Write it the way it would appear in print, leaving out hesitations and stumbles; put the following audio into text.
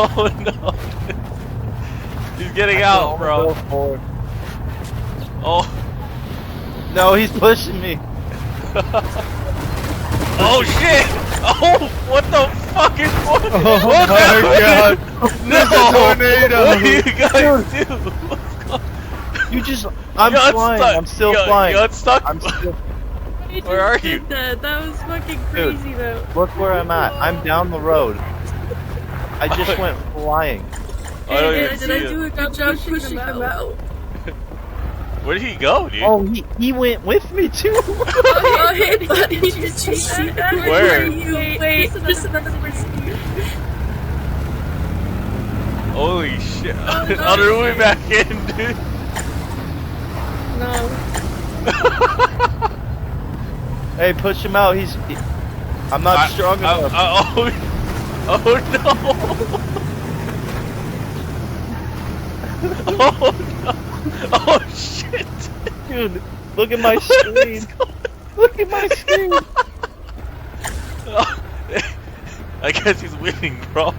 Oh no! He's getting out, bro. Oh. No, he's pushing me. Oh shit! Oh, what the fuck is going on? Oh what my god! No! Tornado! What do you guys do? You just... I'm flying. Stuck. I'm still you flying. You got stuck? I'm still... Where are you? That was fucking crazy, though. Look where I'm at. I'm down the road. I just went flying. I don't even Did see I him. do a good job pushing him out? Where did he go, dude? Oh, he went with me too. Oh, hey, buddy, did you see that? Where? Wait, just another person. Holy shit. On the way back in, dude. No. Hey, push him out. I'm not strong enough. Oh no. Oh no. Oh shit. Dude, look at my screen. Look at my screen. I guess he's winning, bro.